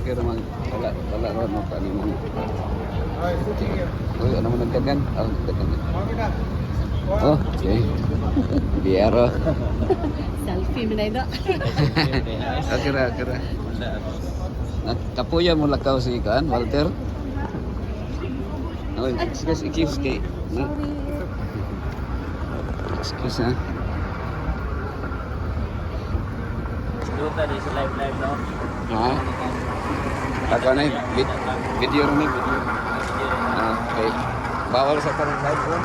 okay naman. Wala ron mo pa mo. Uy, ano mo nagdagan? Oh, nagdagan. Oh, okay. Biaro. Selfie mo na ito. Akira. Kapuya mo lakaw si Kaan, Walter? Oh, excuse kay. Excuse ha. Doon tadi sa live no? Ha? Ako na video rin video. Okay. Bawal sa karang live ko.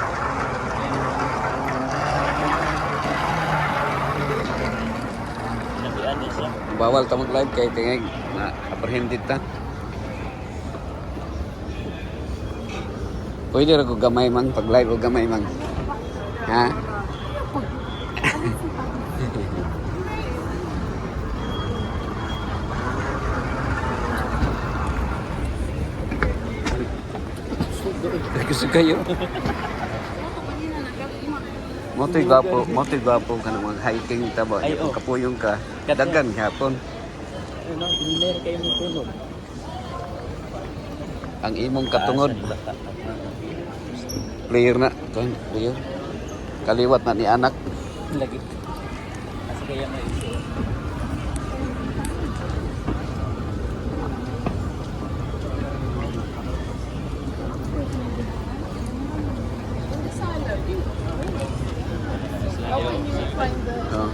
Nabian din siya. Bawal ta mag-live kay tingay na apprehended ta. Pwede ra ko gamay man pag live o gamay man. Ha? Gusto kayo? Motoy gwapo ka na mag-hiking ta ba? Ay, oh. Kapuyong ka. Dagan hapon. Ano, hindi kayo matulog. Ang imong katungod. Player na. Player. Kaliwat na ni anak. Lagi. Kasi kaya may issue. Oh.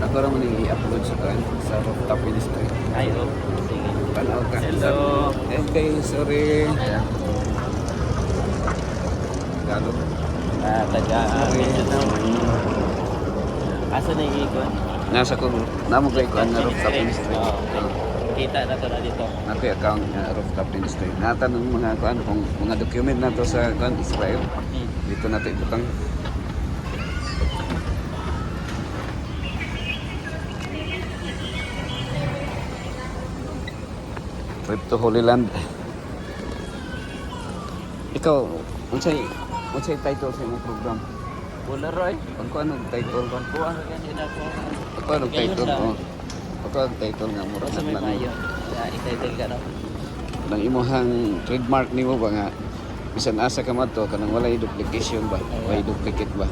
Ako naman i-upload sa rooftop ministry. Ay, oh. Sige. Panaw ka. Hello. Okay, sorry. Galo. Taga-Mindanao. Asa na yung ikon? Nasa ko, namo kay ko na rooftop ministry. Oh, okay. Kita na to na dito. Nato yung account na rooftop ministry. Natanong mga kuan kung mga document nato sa kuan Israel. Dito nato ibutang. Trip to Holy Land. Ikaw, unsay title sa imong program? Wala Roy. Pag anong title? Kuha ka ganyan ako. Ako anong title ko? Ako ang title nga mura Sa may na mayo. Ititle ka no? nang imuhang trademark nimo ba nga bisan asa ka madto kanang walay duplication ba? Walay duplicate ba?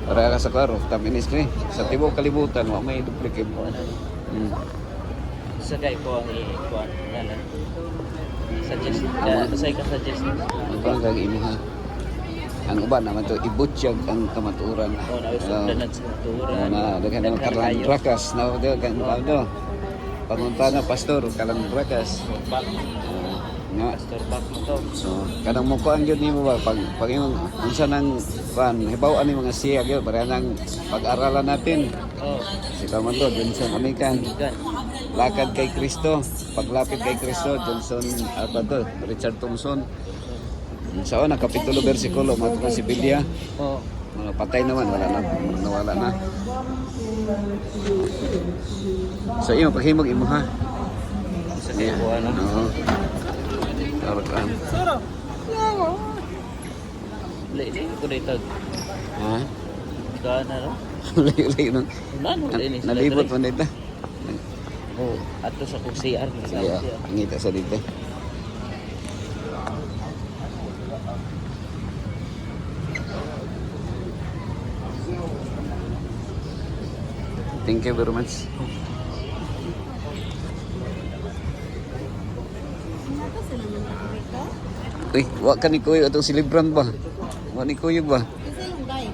Para ka sa karo, top ministry. Sa tibuok kalibutan wa may duplicate. Hmm. Sa guy ko ang i-kuha. Suggest. Say ka suggest. Ang parang kag imuha. Ang uban naman to ibutsyag ang kamaturan. Oh, nausap sa turan. Na daghan ang kalang brakas na daghan ano. Pangunta na pastor kalang brakas. Back. Nga. Pastor back mo to. So, kanang mo kuan gyud nimo ba pag imong unsa nang kuan hibaw-an ni mga siya gyud para nang pag-aralan natin. Oh. Si Kamanto Johnson Amikan. Gan. Lakad kay Kristo, paglapit kay Kristo Johnson to Richard Thompson. Sa una kapitulo bersikulo matupad si Biblia. Oh. Mga patay naman nawala na. So imo paghimog imo ha. Sa kay ko ano. Oo. Tarakan. Lili ko dito. Ha? Ka na no. Layo-layo nung Nano ini nalibot man dito. Oh, ato sa kung CR Sige, ngita sa dito. Thank you very much. Uy, wa ka ni Kuya atong celebrant ba? Wa ni Kuya ba? Kasi yung guy.